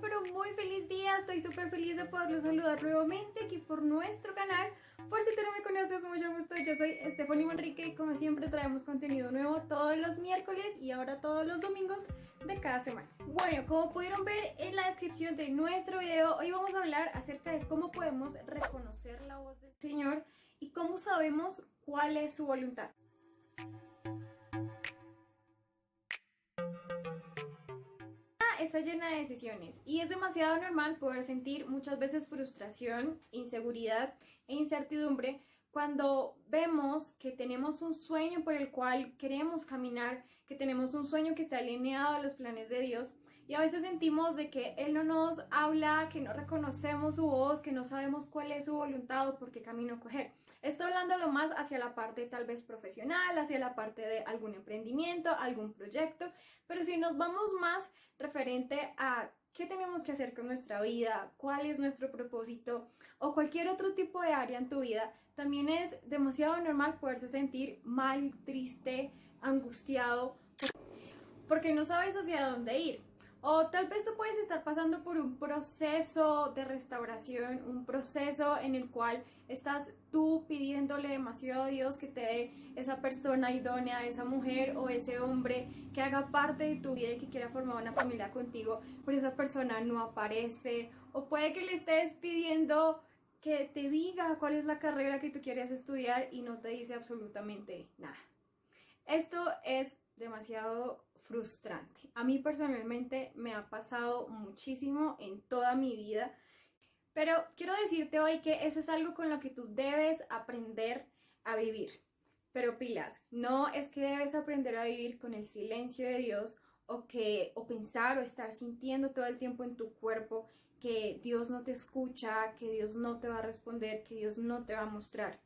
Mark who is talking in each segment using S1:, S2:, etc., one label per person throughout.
S1: pero muy feliz día. Estoy súper feliz de poderlos saludar nuevamente aquí por nuestro canal. Por si tú no me conoces, mucho gusto. Yo soy Stephanie Manrique y como siempre traemos contenido nuevo todos los miércoles y ahora todos los domingos de cada semana. Bueno, como pudieron ver en la descripción de nuestro video, hoy vamos a hablar acerca de cómo podemos reconocer la voz del Señor y cómo sabemos cuál es su voluntad. Está llena de decisiones y es demasiado normal poder sentir muchas veces frustración, inseguridad e incertidumbre cuando vemos que tenemos un sueño por el cual queremos caminar, que tenemos un sueño que está alineado a los planes de Dios y a veces sentimos de que Él no nos habla, que no reconocemos su voz, que no sabemos cuál es su voluntad o por qué camino coger. Estoy hablándolo más hacia la parte tal vez profesional, hacia la parte de algún emprendimiento, algún proyecto, pero si nos vamos más referente a qué tenemos que hacer con nuestra vida, cuál es nuestro propósito o cualquier otro tipo de área en tu vida, también es demasiado normal poderse sentir mal, triste, angustiado, porque no sabes hacia dónde ir. O tal vez tú puedes estar pasando por un proceso de restauración, un proceso en el cual estás tú pidiéndole demasiado a Dios que te dé esa persona idónea, esa mujer o ese hombre que haga parte de tu vida y que quiera formar una familia contigo, pero esa persona no aparece. O puede que le estés pidiendo que te diga cuál es la carrera que tú quieres estudiar y no te dice absolutamente nada. Esto es demasiado frustrante. A mí personalmente me ha pasado muchísimo en toda mi vida, pero quiero decirte hoy que eso es algo con lo que tú debes aprender a vivir. Pero pilas, no es que debes aprender a vivir con el silencio de Dios o pensar o estar sintiendo todo el tiempo en tu cuerpo que Dios no te escucha, que Dios no te va a responder, que Dios no te va a mostrar.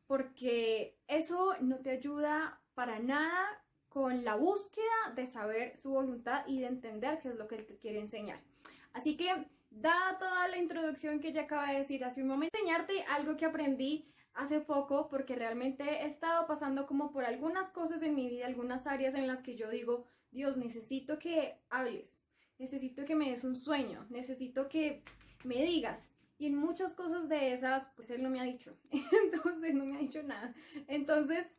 S1: Porque eso no te ayuda para nada con la búsqueda de saber su voluntad y de entender qué es lo que Él te quiere enseñar. Así que, dada toda la introducción que ya acabo de decir hace un momento, enseñarte algo que aprendí hace poco, porque realmente he estado pasando como por algunas cosas en mi vida, algunas áreas en las que yo digo, Dios, necesito que hables, necesito que me des un sueño, necesito que me digas. Y en muchas cosas de esas, pues Él no me ha dicho. Entonces, no me ha dicho nada. Entonces,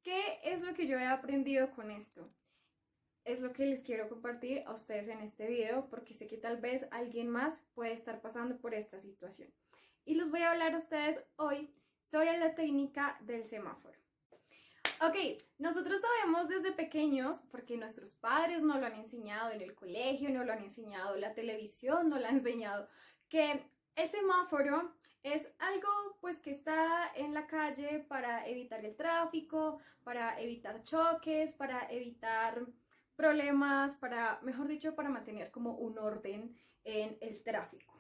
S1: ¿qué es lo que yo he aprendido con esto? Es lo que les quiero compartir a ustedes en este video, porque sé que tal vez alguien más puede estar pasando por esta situación. Y les voy a hablar a ustedes hoy sobre la técnica del semáforo. Ok, nosotros sabemos desde pequeños, porque nuestros padres nos lo han enseñado en el colegio, nos lo han enseñado, la televisión nos lo ha enseñado, que el semáforo es algo pues que está en la calle para evitar el tráfico, para evitar choques, para evitar problemas, mejor dicho, para mantener como un orden en el tráfico.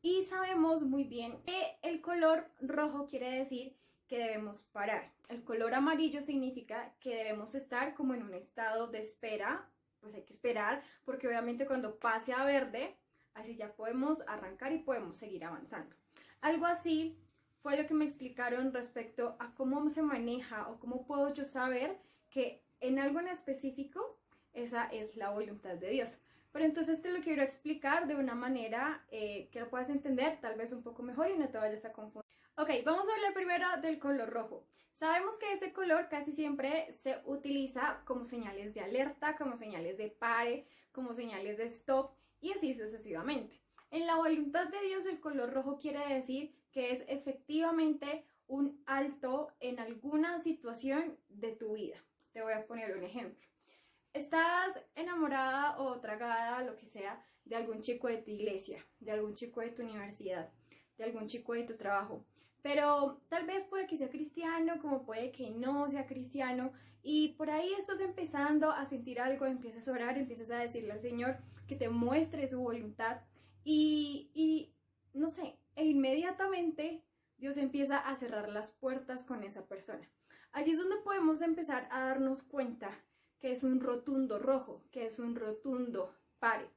S1: Y sabemos muy bien que el color rojo quiere decir que debemos parar. El color amarillo significa que debemos estar como en un estado de espera, pues hay que esperar, porque obviamente cuando pase a verde, así ya podemos arrancar y podemos seguir avanzando. Algo así fue lo que me explicaron respecto a cómo se maneja o cómo puedo yo saber que en algo en específico esa es la voluntad de Dios. Pero entonces te lo quiero explicar de una manera que lo puedas entender tal vez un poco mejor y no te vayas a confundir. Ok, vamos a hablar primero del color rojo. Sabemos que ese color casi siempre se utiliza como señales de alerta, como señales de pare, como señales de stop y así sucesivamente. En la voluntad de Dios el color rojo quiere decir que es efectivamente un alto en alguna situación de tu vida. Te voy a poner un ejemplo. Estás enamorada o tragada, lo que sea, de algún chico de tu iglesia, de algún chico de tu universidad, de algún chico de tu trabajo. Pero tal vez puede que sea cristiano, como puede que no sea cristiano. Y por ahí estás empezando a sentir algo, empiezas a orar, empiezas a decirle al Señor que te muestre su voluntad. Y no sé, e inmediatamente Dios empieza a cerrar las puertas con esa persona. Allí es donde podemos empezar a darnos cuenta que es un rotundo rojo, que es un rotundo pare.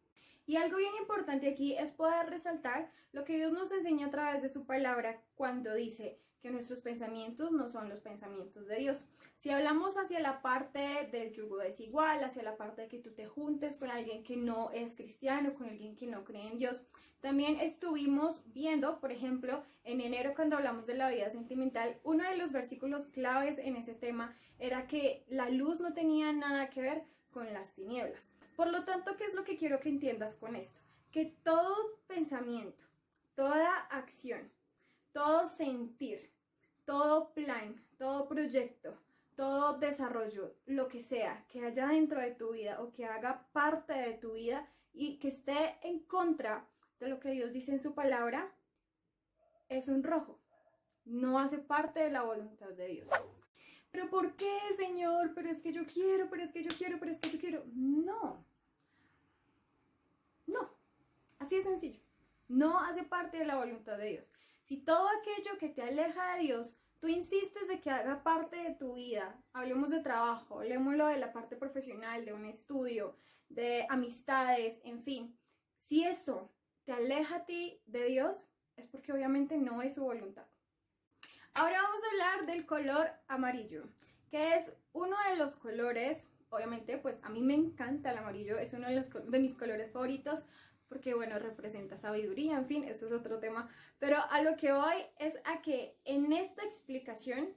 S1: Y algo bien importante aquí es poder resaltar lo que Dios nos enseña a través de su palabra cuando dice que nuestros pensamientos no son los pensamientos de Dios. Si hablamos hacia la parte del yugo desigual, hacia la parte de que tú te juntes con alguien que no es cristiano, con alguien que no cree en Dios, también estuvimos viendo, por ejemplo, en enero cuando hablamos de la vida sentimental, uno de los versículos claves en ese tema era que la luz no tenía nada que ver con las tinieblas. Por lo tanto, ¿qué es lo que quiero que entiendas con esto? Que todo pensamiento, toda acción, todo sentir, todo plan, todo proyecto, todo desarrollo, lo que sea que haya dentro de tu vida o que haga parte de tu vida y que esté en contra de lo que Dios dice en su palabra, es un rojo. No hace parte de la voluntad de Dios. ¿Pero por qué, Señor? Pero es que yo quiero, pero es que yo quiero, pero es que yo quiero. No. No. Así de sencillo. No hace parte de la voluntad de Dios. Si todo aquello que te aleja de Dios, tú insistes de que haga parte de tu vida, hablemos de trabajo, hablemoslo de la parte profesional, de un estudio, de amistades, en fin. Si eso te aleja a ti de Dios, es porque obviamente no es su voluntad. Ahora vamos a hablar del color amarillo, que es uno de los colores, obviamente, pues a mí me encanta el amarillo, es uno de mis colores favoritos, porque bueno, representa sabiduría, en fin, eso es otro tema, pero a lo que voy es a que en esta explicación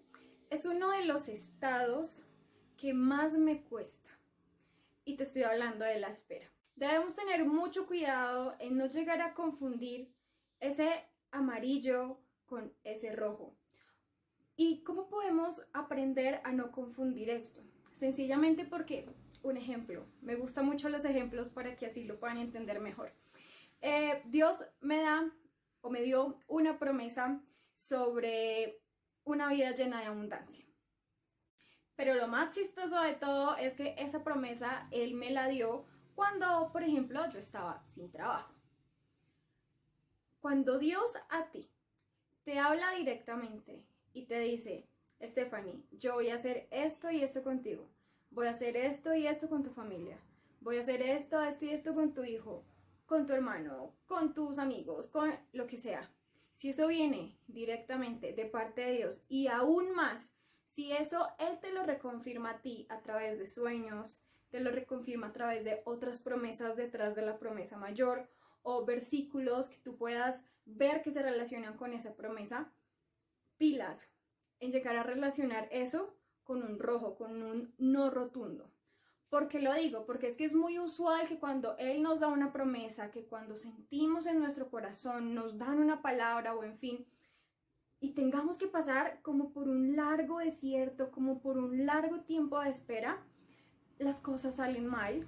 S1: es uno de los estados que más me cuesta, y te estoy hablando de la espera. Debemos tener mucho cuidado en no llegar a confundir ese amarillo con ese rojo. ¿Y cómo podemos aprender a no confundir esto? Sencillamente porque, un ejemplo, me gustan mucho los ejemplos para que así lo puedan entender mejor. Dios me dio una promesa sobre una vida llena de abundancia. Pero lo más chistoso de todo es que esa promesa Él me la dio cuando, por ejemplo, yo estaba sin trabajo. Cuando Dios a ti te habla directamente y te dice, Stephanie, yo voy a hacer esto y esto contigo, voy a hacer esto y esto con tu familia, voy a hacer esto, esto y esto con tu hijo, con tu hermano, con tus amigos, con lo que sea. Si eso viene directamente de parte de Dios y aún más, si eso Él te lo reconfirma a ti a través de sueños, te lo reconfirma a través de otras promesas detrás de la promesa mayor o versículos que tú puedas ver que se relacionan con esa promesa, pilas en llegar a relacionar eso con un rojo, con un no rotundo. ¿Por qué lo digo? Porque es que es muy usual que cuando Él nos da una promesa, que cuando sentimos en nuestro corazón, nos dan una palabra o en fin, y tengamos que pasar como por un largo desierto, como por un largo tiempo de espera, las cosas salen mal.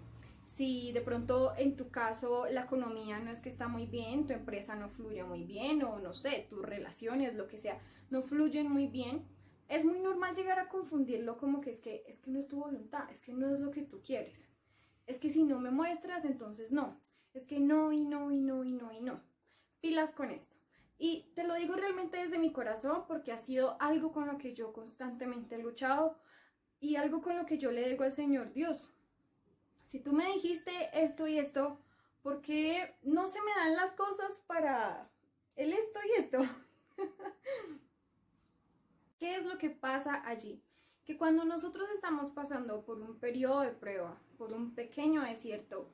S1: Si de pronto en tu caso la economía no es que está muy bien, tu empresa no fluye muy bien o no sé, tus relaciones, lo que sea, no fluyen muy bien, es muy normal llegar a confundirlo como que es que no es tu voluntad, es que no es lo que tú quieres. Es que si no me muestras, entonces no. Es que no y no y no y no y no. Pilas con esto. Y te lo digo realmente desde mi corazón porque ha sido algo con lo que yo constantemente he luchado y algo con lo que yo le digo al Señor, Dios, si tú me dijiste esto y esto, ¿por qué no se me dan las cosas para el esto y esto? ¿Qué es lo que pasa allí? Que cuando nosotros estamos pasando por un periodo de prueba, por un pequeño desierto,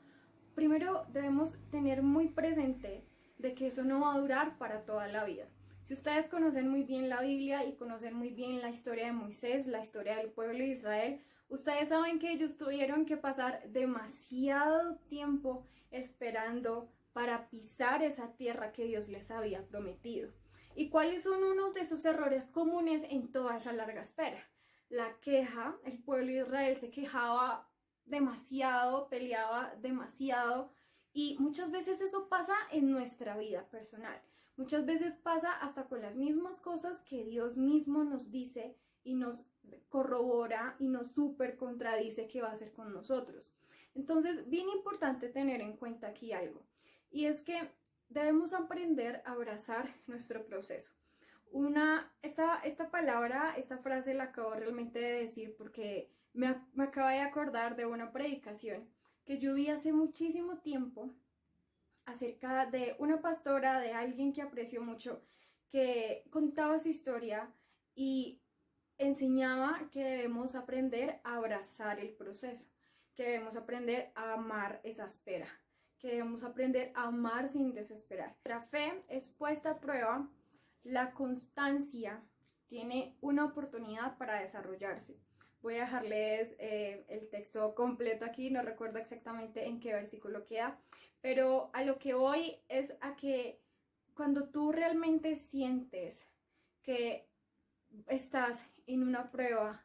S1: primero debemos tener muy presente de que eso no va a durar para toda la vida. Si ustedes conocen muy bien la Biblia y conocen muy bien la historia de Moisés, la historia del pueblo de Israel, ustedes saben que ellos tuvieron que pasar demasiado tiempo esperando para pisar esa tierra que Dios les había prometido. ¿Y cuáles son unos de esos errores comunes en toda esa larga espera? La queja, el pueblo de Israel se quejaba demasiado, peleaba demasiado y muchas veces eso pasa en nuestra vida personal. Muchas veces pasa hasta con las mismas cosas que Dios mismo nos dice y nos corrobora y nos súper contradice que va a hacer con nosotros. Entonces, bien importante tener en cuenta aquí algo, y es que debemos aprender a abrazar nuestro proceso. Esta palabra, esta frase la acabo realmente de decir porque me acabo de acordar de una predicación que yo vi hace muchísimo tiempo acerca de una pastora, de alguien que aprecio mucho, que contaba su historia y enseñaba que debemos aprender a abrazar el proceso, que debemos aprender a amar esa espera, que debemos aprender a amar sin desesperar. La fe es puesta a prueba, la constancia tiene una oportunidad para desarrollarse. Voy a dejarles el texto completo aquí, no recuerdo exactamente en qué versículo queda, pero a lo que voy es a que cuando tú realmente sientes que estás en una prueba,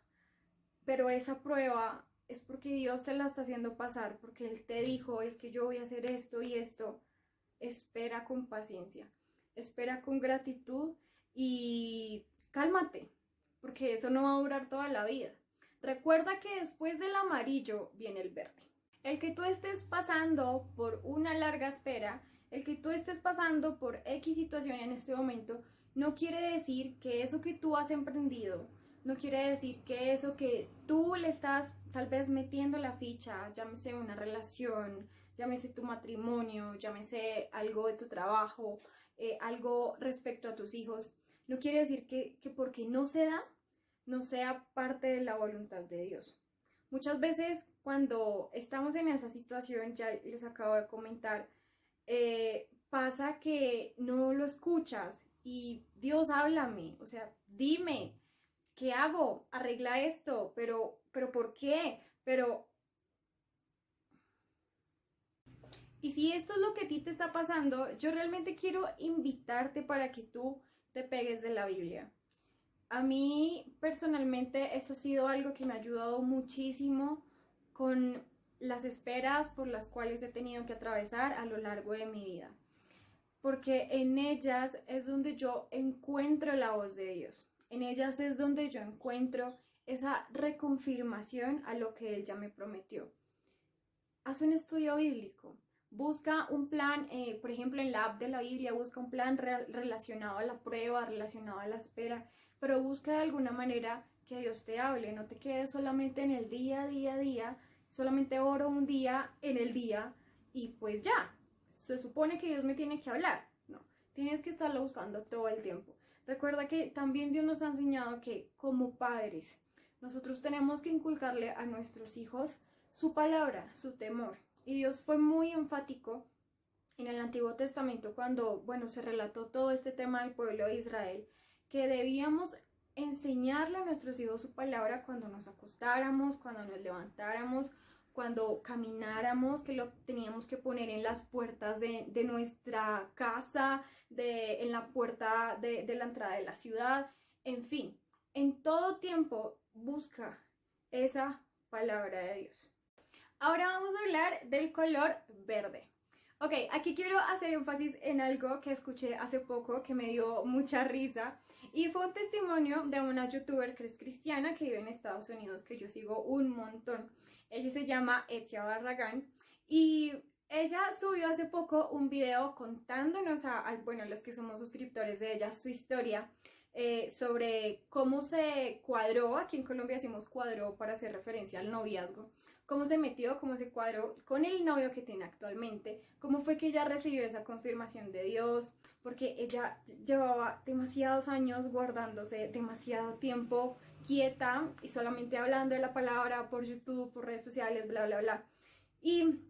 S1: pero esa prueba es porque Dios te la está haciendo pasar, porque Él te dijo, es que yo voy a hacer esto y esto, espera con paciencia, espera con gratitud y cálmate, porque eso no va a durar toda la vida. Recuerda que después del amarillo viene el verde. El que tú estés pasando por una larga espera, el que tú estés pasando por X situación en este momento, no quiere decir que eso que tú has emprendido, no quiere decir que eso que tú le estás tal vez metiendo la ficha, llámese una relación, llámese tu matrimonio, llámese algo de tu trabajo, algo respecto a tus hijos, no quiere decir que porque no se da, no sea parte de la voluntad de Dios. Muchas veces cuando estamos en esa situación, ya les acabo de comentar, pasa que no lo escuchas y Dios háblame, o sea, dime, ¿qué hago? Arregla esto, pero ¿por qué? Y si esto es lo que a ti te está pasando, yo realmente quiero invitarte para que tú te pegues de la Biblia. A mí personalmente eso ha sido algo que me ha ayudado muchísimo con las esperas por las cuales he tenido que atravesar a lo largo de mi vida. Porque en ellas es donde yo encuentro la voz de Dios. En ellas es donde yo encuentro esa reconfirmación a lo que Él ya me prometió. Haz un estudio bíblico. Busca un plan, por ejemplo, en la app de la Biblia, busca un plan relacionado a la prueba, relacionado a la espera, pero busca de alguna manera que Dios te hable. No te quedes solamente en el día, solamente oro un día en el día y pues ya. Se supone que Dios me tiene que hablar. No, tienes que estarlo buscando todo el tiempo. Recuerda que también Dios nos ha enseñado que como padres, nosotros tenemos que inculcarle a nuestros hijos su palabra, su temor. Y Dios fue muy enfático en el Antiguo Testamento cuando, bueno, se relató todo este tema del pueblo de Israel, que debíamos enseñarle a nuestros hijos su palabra cuando nos acostáramos, cuando nos levantáramos, cuando camináramos, que lo teníamos que poner en las puertas de nuestra casa, en la puerta de la entrada de la ciudad, en fin, en todo tiempo busca esa palabra de Dios. Ahora vamos a hablar del color verde. Ok, aquí quiero hacer énfasis en algo que escuché hace poco que me dio mucha risa y fue un testimonio de una youtuber que es cristiana que vive en Estados Unidos que yo sigo un montón. Ella se llama Etia Barragán y ella subió hace poco un video contándonos bueno, los que somos suscriptores de ella, su historia sobre cómo se cuadró, aquí en Colombia decimos cuadró para hacer referencia al noviazgo, cómo se metió, cómo se cuadró con el novio que tiene actualmente, cómo fue que ella recibió esa confirmación de Dios, porque ella llevaba demasiados años guardándose, demasiado tiempo quieta y solamente hablando de la palabra por YouTube, por redes sociales, bla, bla, bla. Y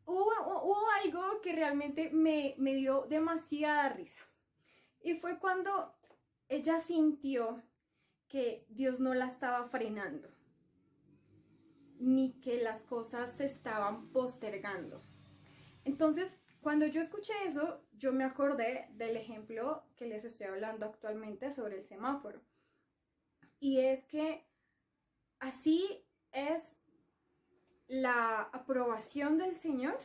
S1: hubo algo que realmente me dio demasiada risa. Y fue cuando ella sintió que Dios no la estaba frenando, ni que las cosas se estaban postergando. Entonces, cuando yo escuché eso, yo me acordé del ejemplo que les estoy hablando actualmente sobre el semáforo. Y es que así es la aprobación del Señor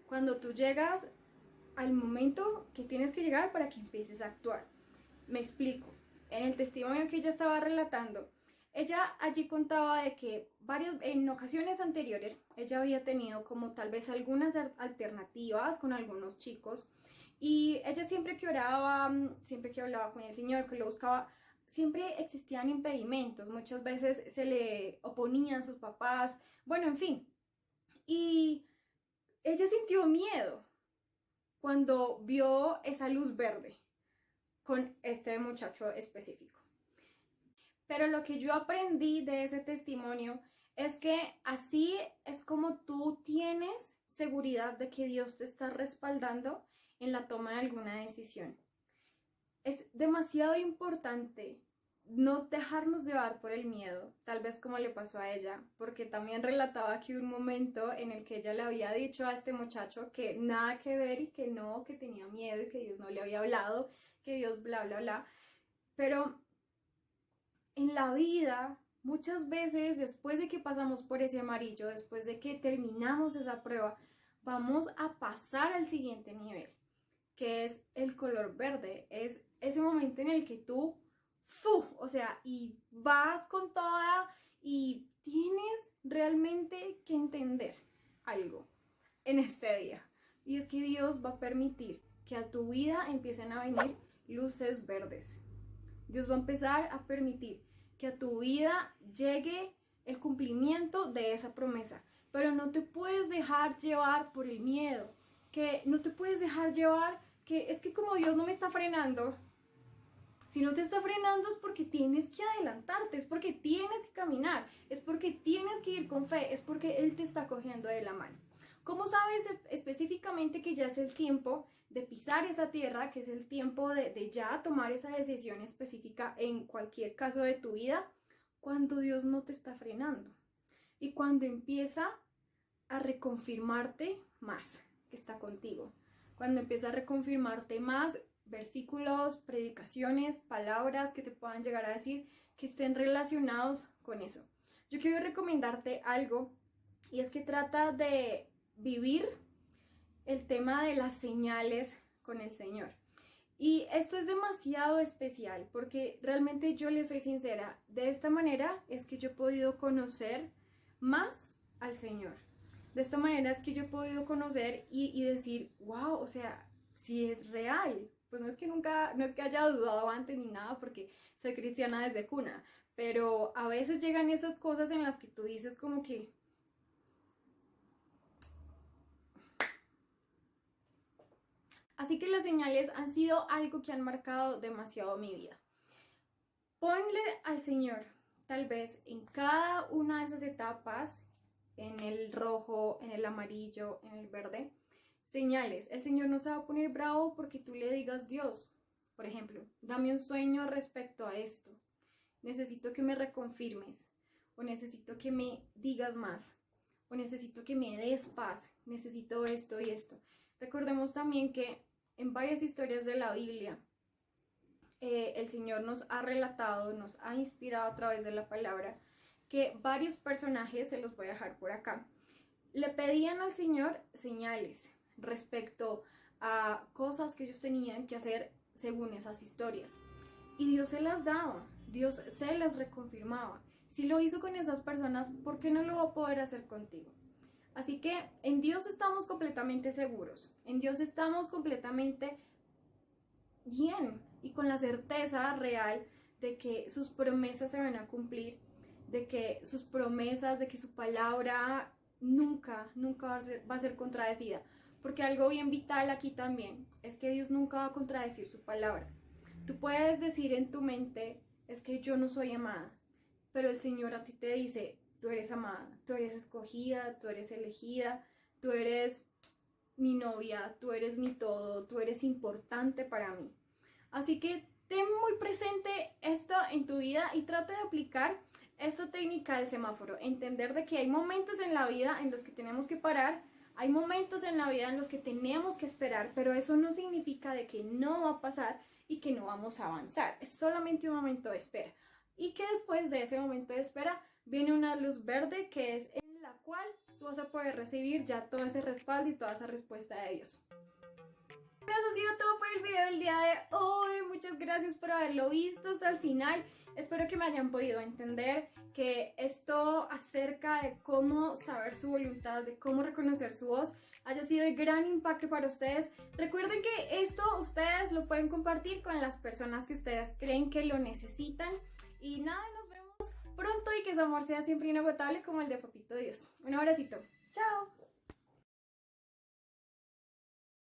S1: cuando tú llegas al momento que tienes que llegar para que empieces a actuar. Me explico. En el testimonio que ella estaba relatando, ella allí contaba de que en ocasiones anteriores ella había tenido como tal vez algunas alternativas con algunos chicos y ella siempre que oraba, siempre que hablaba con el Señor, que lo buscaba, siempre existían impedimentos, muchas veces se le oponían sus papás, bueno, en fin. Y ella sintió miedo cuando vio esa luz verde, con este muchacho específico. Pero lo que yo aprendí de ese testimonio es que así es como tú tienes seguridad de que Dios te está respaldando en la toma de alguna decisión. Es demasiado importante no dejarnos llevar por el miedo, tal vez como le pasó a ella, porque también relataba aquí un momento en el que ella le había dicho a este muchacho que nada que ver y que no, que tenía miedo y que Dios no le había hablado, que Dios bla, bla, bla. Pero en la vida, muchas veces después de que pasamos por ese amarillo, después de que terminamos esa prueba, vamos a pasar al siguiente nivel, que es el color verde. Es ese momento en el que tú, o sea, y vas con toda y tienes realmente que entender algo en este día. Y es que Dios va a permitir que a tu vida empiecen a venir luces verdes. Dios va a empezar a permitir que a tu vida llegue el cumplimiento de esa promesa. Pero no te puedes dejar llevar por el miedo, que no te puedes dejar llevar, que es que como Dios no me está frenando. Si no te está frenando es porque tienes que adelantarte, es porque tienes que caminar, es porque tienes que ir con fe, es porque Él te está cogiendo de la mano. ¿Cómo sabes específicamente que ya es el tiempo de pisar esa tierra, que es el tiempo de ya tomar esa decisión específica en cualquier caso de tu vida? Cuando Dios no te está frenando y cuando empieza a reconfirmarte más que está contigo, cuando empieza a reconfirmarte más versículos, predicaciones, palabras que te puedan llegar a decir que estén relacionados con eso. Yo quiero recomendarte algo y es que trata de vivir el tema de las señales con el Señor. Y esto es demasiado especial porque realmente yo le soy sincera, de esta manera es que yo he podido conocer más al Señor. De esta manera es que yo he podido conocer y decir, wow, o sea, si es real. Pues no es que haya dudado antes ni nada porque soy cristiana desde cuna, pero a veces llegan esas cosas en las que tú dices como que así que las señales han sido algo que han marcado demasiado mi vida. Ponle al Señor, tal vez en cada una de esas etapas, en el rojo, en el amarillo, en el verde, señales. El Señor no se va a poner bravo porque tú le digas, Dios, por ejemplo, dame un sueño respecto a esto. Necesito que me reconfirmes, o necesito que me digas más, o necesito que me des paz, necesito esto y esto. Recordemos también que en varias historias de la Biblia, el Señor nos ha relatado, nos ha inspirado a través de la palabra, que varios personajes, se los voy a dejar por acá, le pedían al Señor señales respecto a cosas que ellos tenían que hacer según esas historias. Y Dios se las daba, Dios se las reconfirmaba. Si lo hizo con esas personas, ¿por qué no lo va a poder hacer contigo? Así que en Dios estamos completamente seguros, en Dios estamos completamente bien y con la certeza real de que sus promesas se van a cumplir, de que sus promesas, de que su palabra nunca va a ser contradecida. Porque algo bien vital aquí también es que Dios nunca va a contradecir su palabra. Tú puedes decir en tu mente, es que yo no soy amada, pero el Señor a ti te dice, tú eres amada, tú eres escogida, tú eres elegida, tú eres mi novia, tú eres mi todo, tú eres importante para mí. Así que ten muy presente esto en tu vida y trata de aplicar esta técnica del semáforo. Entender de que hay momentos en la vida en los que tenemos que parar, hay momentos en la vida en los que tenemos que esperar, pero eso no significa de que no va a pasar y que no vamos a avanzar. Es solamente un momento de espera. Y que después de ese momento de espera viene una luz verde que es en la cual tú vas a poder recibir ya todo ese respaldo y toda esa respuesta de Dios. Eso ha sido todo por el video del día de hoy. Muchas gracias por haberlo visto hasta el final. Espero que me hayan podido entender que esto acerca de cómo saber su voluntad, de cómo reconocer su voz, haya sido de gran impacto para ustedes. Recuerden que esto ustedes lo pueden compartir con las personas que ustedes creen que lo necesitan. Y nada, nos vemos pronto y que su amor sea siempre inagotable como el de Papito Dios. Un abracito. Chao.